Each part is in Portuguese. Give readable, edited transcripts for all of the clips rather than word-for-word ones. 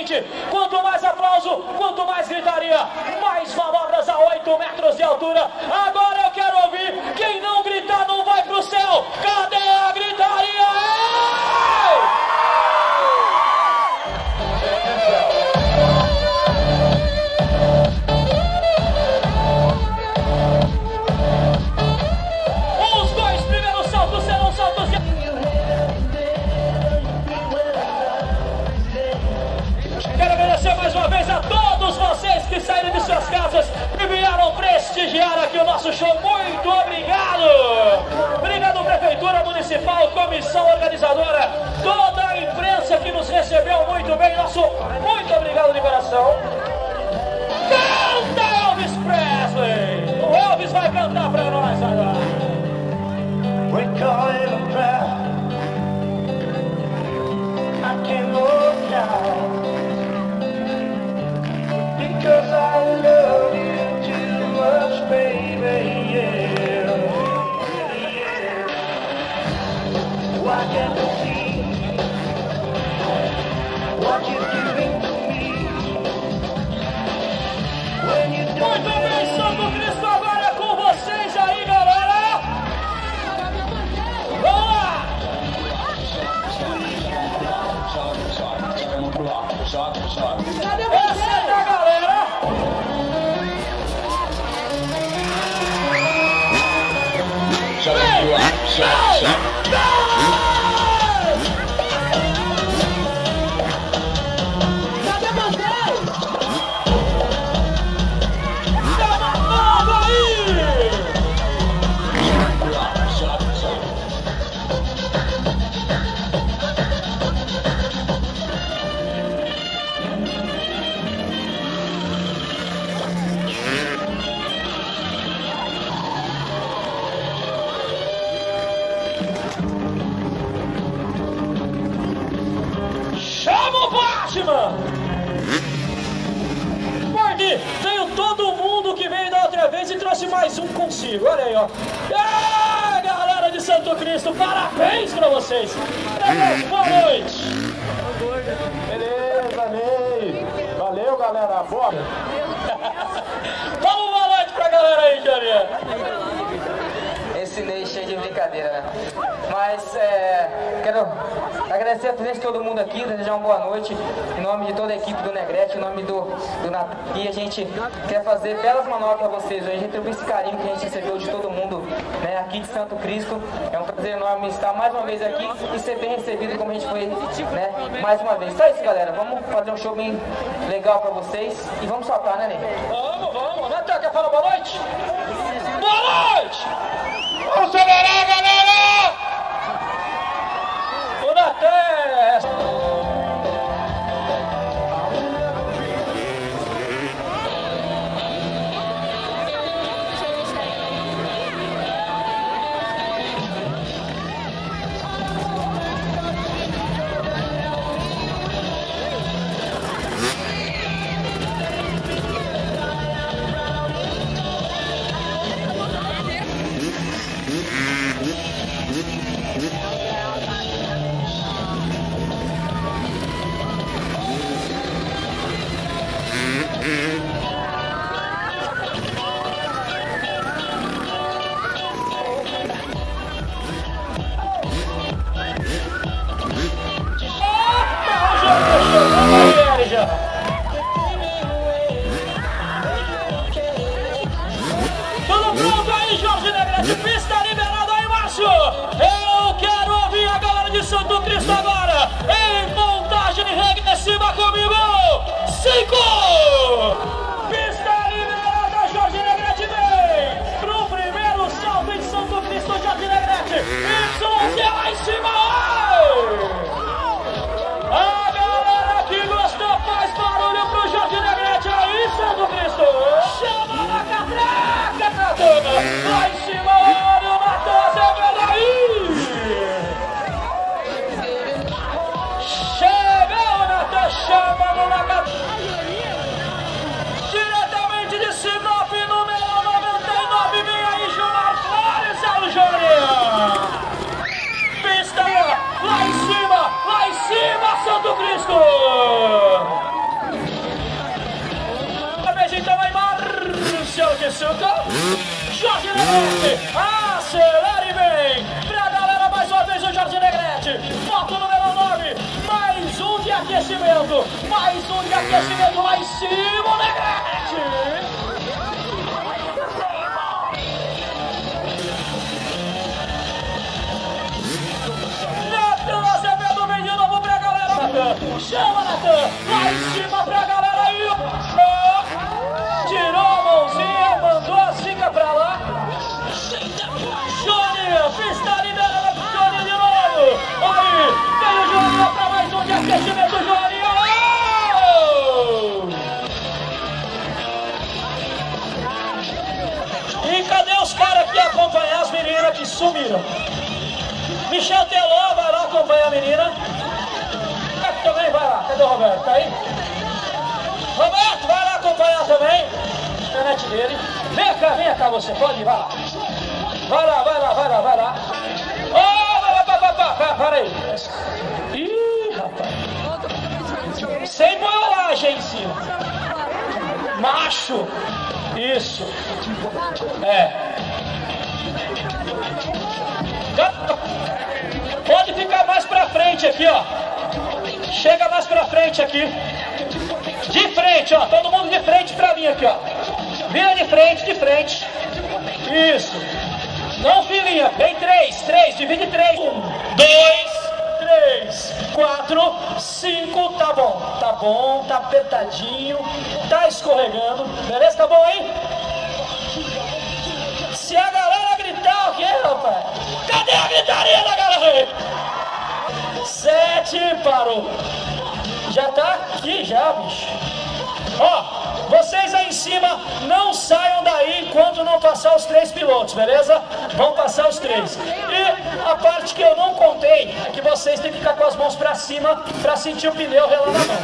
seguinte: quanto mais aplauso, quanto mais gritaria, mais manobras a 8 metros de altura. Agora eu quero ouvir quem não gritar não vai pro céu. Cadê a gritaria? Ei! Os dois primeiros saltos serão saltos de... Quero agradecer mais uma vez a todos vocês que saíram de suas casas e vieram prestigiar aqui o nosso show. Muito obrigado! Obrigado, Prefeitura Municipal, Comissão Organizadora, toda a imprensa que nos recebeu muito bem. Nosso muito obrigado de coração. Canta, Elvis Presley! O Elvis vai cantar pra nós agora. We're calling a crowd. I can't look down because I love you too much, baby. Yeah, yeah. Why can't you see what you're doing to me? When you don't Muito bem, Santo Cristo, agora é com vocês aí, galera! Vamos lá! Essa é a galera! Cadê vocês? Tá matando aí! Chama o Batman! Mordi, veio todo mundo que veio da outra vez e trouxe mais um consigo. Olha aí, ó. Ah, galera de Santo Cristo, parabéns pra vocês! Boa noite! Beleza, Ney! Valeu, galera! Bora! Dá uma boa noite pra galera aí, Jarinha! Esse Ney cheio de brincadeira, né? Mas quero agradecer a presença de todo mundo aqui, desejar uma boa noite em nome de toda a equipe do Negrete, em nome do Natan. E a gente quer fazer belas manobras para vocês hoje, retribuir esse carinho que a gente recebeu de todo mundo, né, aqui de Santo Cristo. É um prazer enorme estar mais uma vez aqui e ser bem recebido como a gente foi, né, mais uma vez. Então é isso, galera, vamos fazer um show bem legal para vocês e vamos soltar, né, Ney? Vamos! Natan, quer falar boa noite? Boa noite! Vamos acelerar, galera! O Natan! Jorge Negrete, acelere bem. Pra galera, mais uma vez o Jorge Negrete. Foto número 9, mais um de aquecimento. Mais um de aquecimento lá em cima, o Negrete. Chama, Natan! Lá em cima pra galera aí! Tirou a mãozinha, mandou a zica pra lá. Johnny, pista liberada pro Johnny de novo! Aí, veio o Johnny pra mais um de aquecimento, Johnny! E cadê os caras que acompanham as meninas que sumiram? Michel Teló vai lá acompanhar a menina. Também vai lá, cadê o Roberto? Tá aí? Roberto, vai lá acompanhar também. Internet dele. Vem cá você, pode ir, vai lá. Vai lá. Oh, para aí. Ih, rapaz. Sem boiolagem em cima. Macho. Isso. Pode ficar mais pra frente aqui, ó. Chega mais pra frente aqui. De frente, ó. Todo mundo de frente pra mim aqui, ó. Vira de frente. Isso. Não filinha. Vem 3. Divide 3. 1, 2, 3, 4, 5. Tá bom. Tá apertadinho. Tá escorregando. Beleza? Tá bom aí? Se a galera gritar, o quê, rapaz? Cadê a gritaria da galera aí? 7, parou. Já tá aqui, já, bicho. Ó, vocês aí em cima não saiam daí enquanto não passar os 3 pilotos, beleza? Vão passar os 3. E a parte que eu não contei é que vocês têm que ficar com as mãos pra cima pra sentir o pneu relar na mão.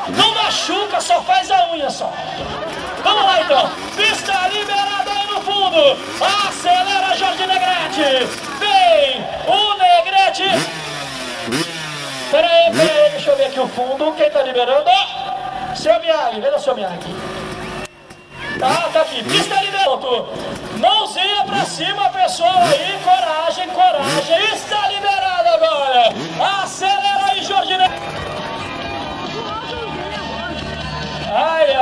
Não machuca, só faz a unha só. Vamos lá então. Pista liberada aí no fundo. Acelera, Jorge Negrete. Vem o Negrete. Peraí, deixa eu ver aqui o fundo. Quem tá liberando? Seu Miyagi, vê o seu Miyagi. Tá aqui, pista liberada. Mãozinha pra cima, pessoal aí. Coragem. Está liberado agora. Acelera aí, Jorge Negrete. Ai,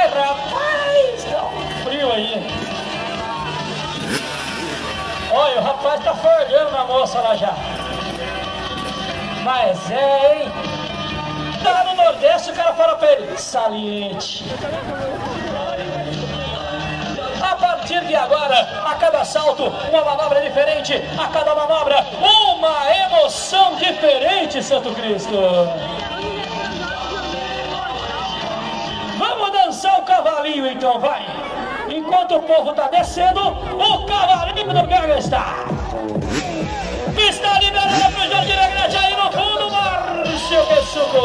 rapaz. Tá um frio aí. Olha, o rapaz tá forgando na moça lá já. Mas hein? Tá no Nordeste, o cara fala pra ele, saliente. A partir de agora, a cada salto, uma manobra diferente. A cada manobra, uma emoção diferente, Santo Cristo. Vamos dançar o cavalinho então, vai. Enquanto o povo tá descendo, o cavalinho do Gaga está. Pista liberada pro Jorge Negrete aí no fundo, Márcio Pessuco.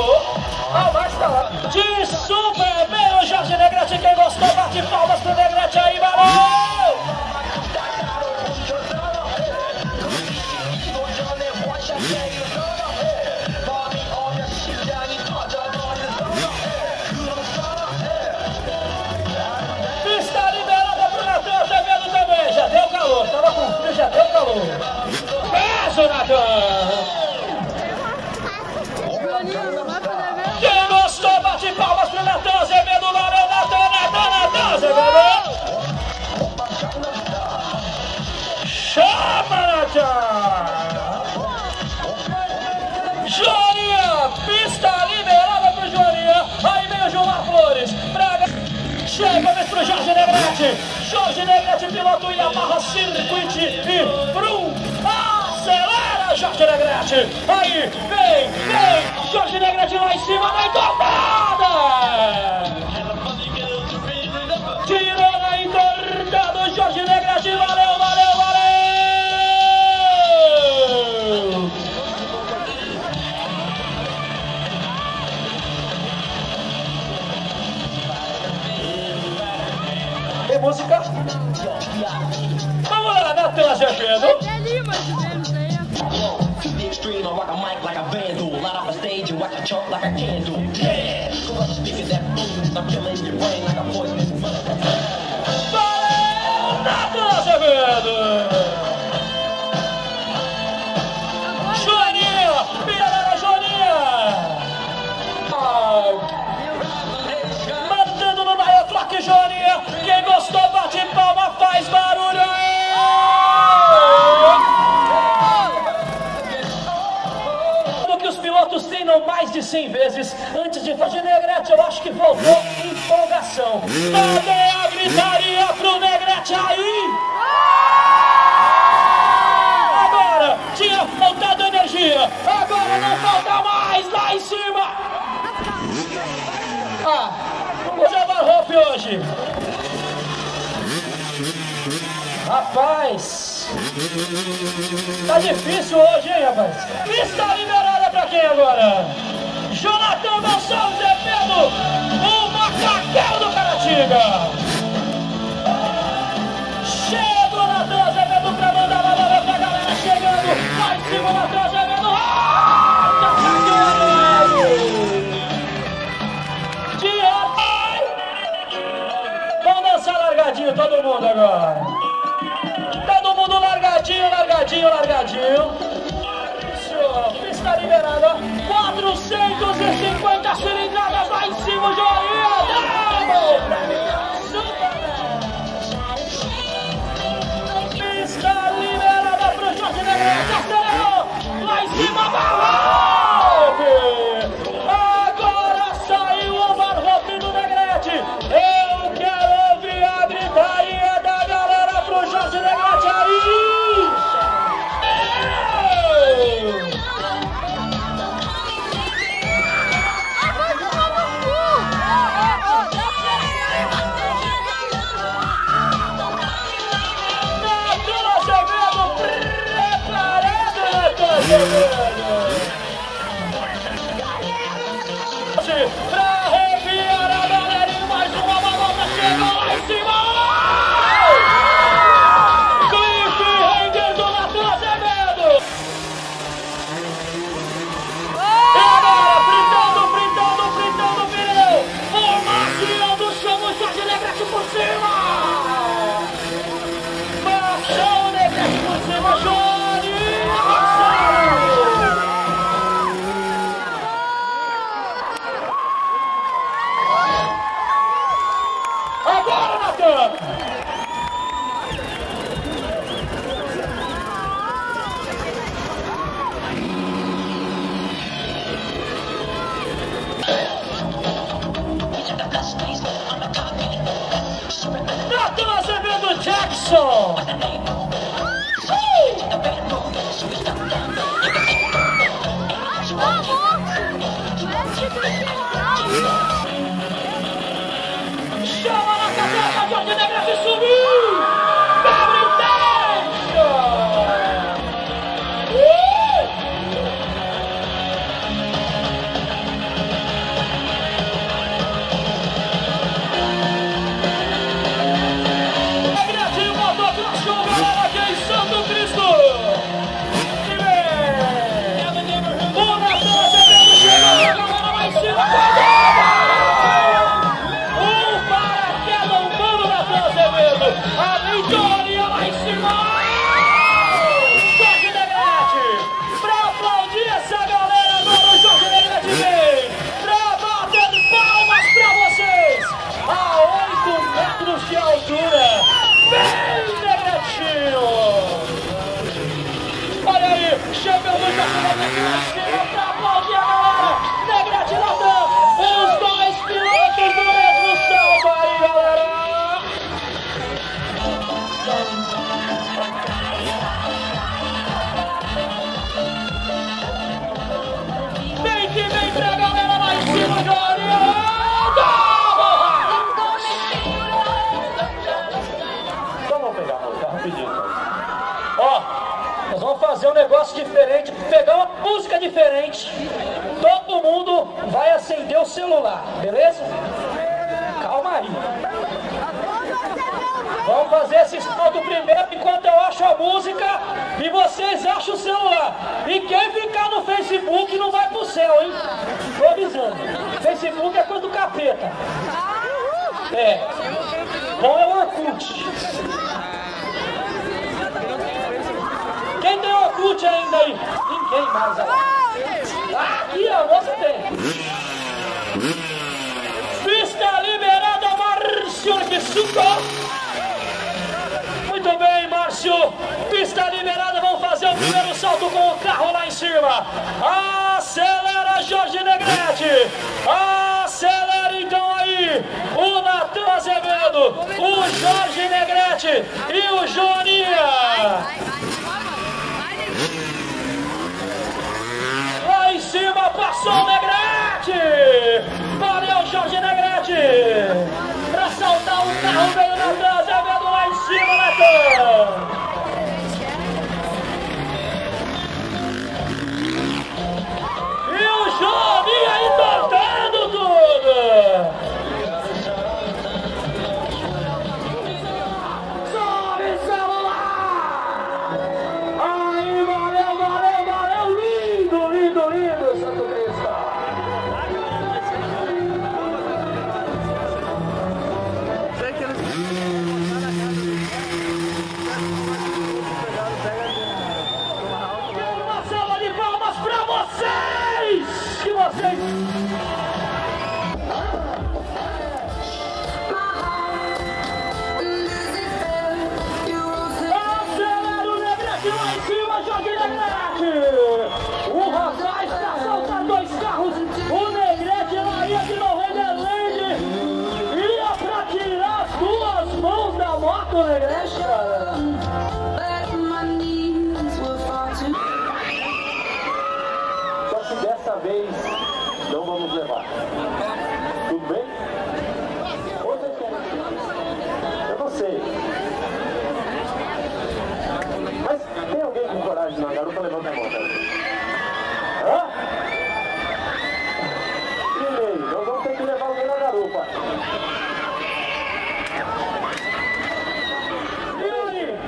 O Márcio tá lá. De super bem o Jorge Negrete, quem gostou, bate palmas pro Negrete aí, valeu! Pista liberada pro Natan, tá vendo também, já deu calor, tava com frio, já deu calor. Peso, Natan! Quem gostou, bate palmas pro Natan Azevedo, valeu, Natan Azevedo! Chama, Natan! Jorinha, pista liberada pro Jorinha, aí vem o Gilmar Flores, Braga, chega vez pro Jorge Negrete, Jorge Negrete, piloto Yamaha Circuit e Brum, acelera Jorge Negrete, aí vem, Jorge Negrete lá em cima na entortada, tirou na entortada, Jorge Negrete, valeu! Tem música? Vamos lá, Natan Azevedo. É ali, mais ou menos, aí. Extreme, I rock a mic like a vandal. Light up a stage and wax a chunk like a candle. Yeah, so let's speak of that boom. I'm killing your brain like a poisonous. mais barulho aí! Que os pilotos treinam mais de 100 vezes antes de fazer. Negrete, eu acho que faltou empolgação. Cadê a gritaria pro Negrete aí? Agora tinha faltado energia, agora não falta mais lá em cima. O Javarroff hoje. Rapaz, tá difícil hoje, hein, rapaz? Pista liberada pra quem agora? Jonathan Gonçalves Zevedo, o macaquel do Caratinga. Chega o Jonathan Azevedo pra mandar a bola pra galera chegando. Lá em cima o Jonathan Azevedo. Vamos dançar largadinho todo mundo agora. Todo mundo largadinho, largadinho, largadinho. Pista liberada. 450 cilindradas lá em cima, o Joinha. Pista liberada pro Jorge Negrete. Acelerou. Lá em cima, Barroff. Agora saiu o Barroff do Negrete. Eu quero ouvir a gritaria da galera pro Jorge Negrete aí. Pra arrepiar a galera e mais uma balota chega lá em cima. Cliffhanger do Jonathan Azevedo. E agora, fritando o pneu. Formação chama o Jorge Negrete por cima. Passou o Negrete por cima, Jorge. Agora, Natan! Natan Azevedo Jackson! Chama na cabeça, Jorge Negrete subiu! Gabriel! Negrete botou pra chuva aqui em Santo Cristo! E vem! O Natan Azevedo chegou, agora lá em cima! A vitória lá em cima! Jorge Negrete! Pra aplaudir essa galera agora, o Jorge Negrete vem! Pra bater palmas pra vocês! A 8 metros de altura! Vem, Negretinho! Olha aí, chegando o Jorge Negrete lá em cima pra aplaudir a galera! Negrete Natan, os dois pilotos do mesmo salto aí, galera! Vem pra galera lá em cima, Jorinha! Vamos pegar a música rapidinho. Ó, nós vamos fazer um negócio diferente, pegar uma música diferente. Todo mundo vai acender o celular, beleza? Calma aí. Vamos fazer esse salto primeiro enquanto eu acho a música e vocês acham o celular. E quem ficar no Facebook não vai pro céu, hein? Tô avisando. Facebook é coisa do capeta. É. Bom é o Orkut. Quem tem Orkut ainda aí? Ninguém mais aí. Aqui a moça tem. Pista liberada, Márcio Arquisuco. silêncio, pista liberada, vamos fazer o primeiro salto com o carro lá em cima. Acelera Jorge Negrete, acelera então aí o Natan Azevedo, o Jorge Negrete e o Joaninha. Lá em cima passou o Negrete, valeu Jorge Negrete. Pra saltar o carro veio o Natan Azevedo lá em cima, Natan. E o Joaninha aí tocando tudo. Sobe celular. Aí, valeu, valeu, valeu. Lindo, lindo, lindo, Santo Cristo. Uma salva de palmas pra vocês! Que vocês... Acelera o Negrete lá em cima, Jorge Negrete! O rapaz está soltando dois carros, o Negrete lá ia de Novelândia ia pra tirar as duas mãos da moto, Negrete, cara! Só que dessa vez não vamos levar. Tudo bem? Ou vocês querem? Eu não sei. Mas tem alguém com coragem na garupa? Levanta a mão, cara. Hã? Primeiro, nós vamos ter que levar alguém na garupa.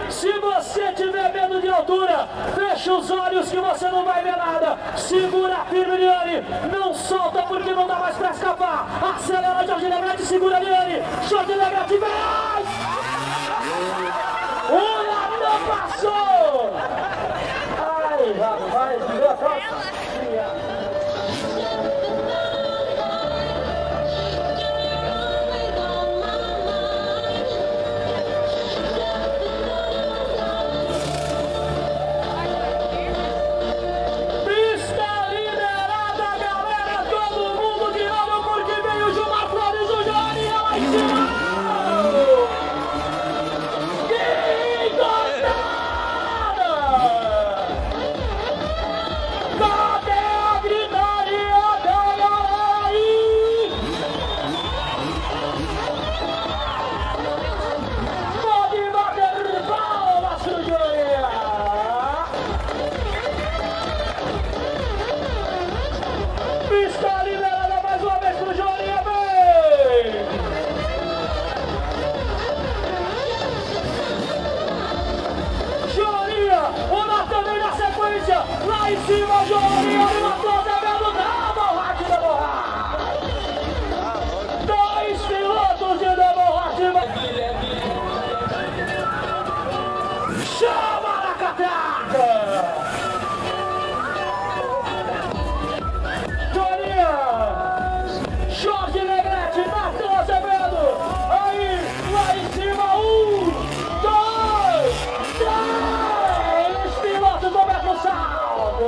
Se você tiver medo de altura, fecha os olhos que você não vai ver nada. Segura firme, Liane. Não solta porque não dá mais pra escapar. Acelera, Jorge Negrete, segura, Liane. Jorge Negrete, vem! O Natan passou! Ai, rapaz, viu a calça? Pista liberada mais uma vez pro Joaninha, vem! Joaninha, o Natan vem na sequência, lá em cima, Joaninha, o Natan Azevedo, dá borracha da borracha! Dois pilotos de double hard, chama na catraca! Jorge Negrete, Natan Azevedo, aí, lá em cima, 1, 2, 3, pilotos do mesmo salto.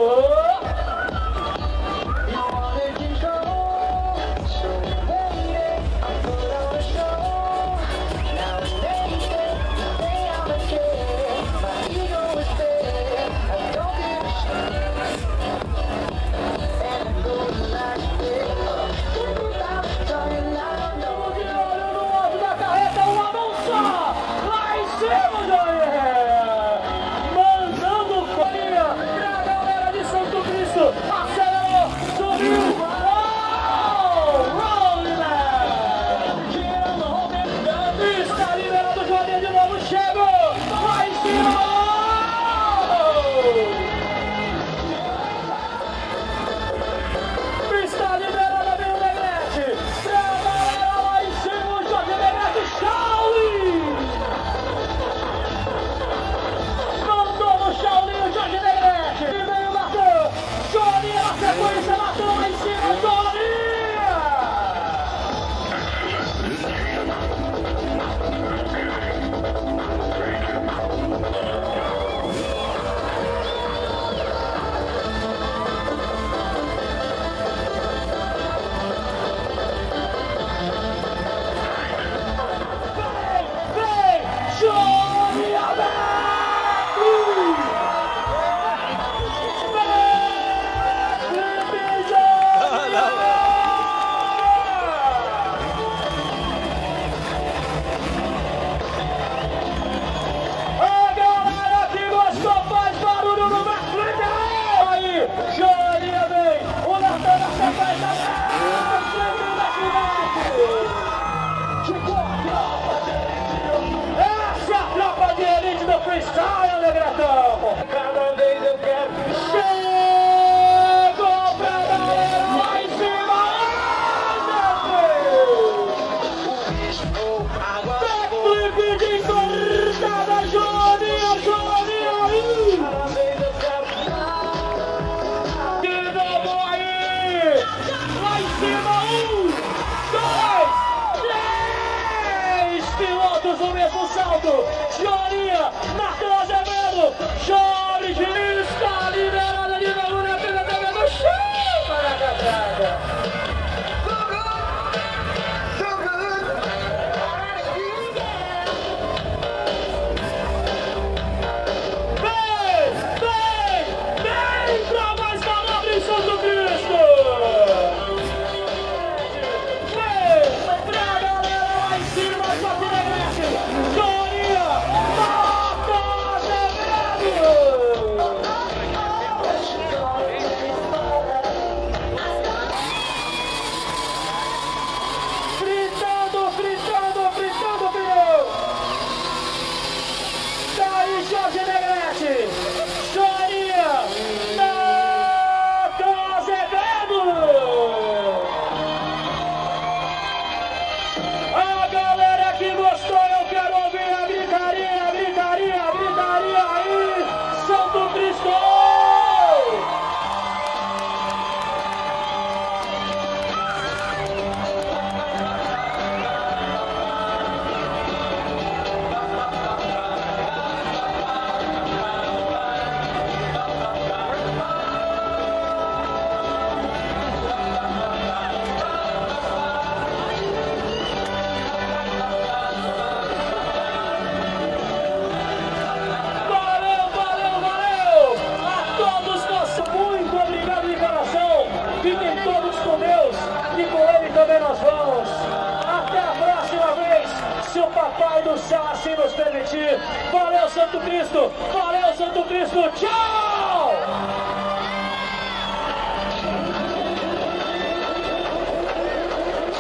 Papai do céu assim nos permitir. Valeu, Santo Cristo! Valeu, Santo Cristo! Tchau!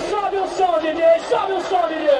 Sobe o som, DJ! Sobe o som, DJ!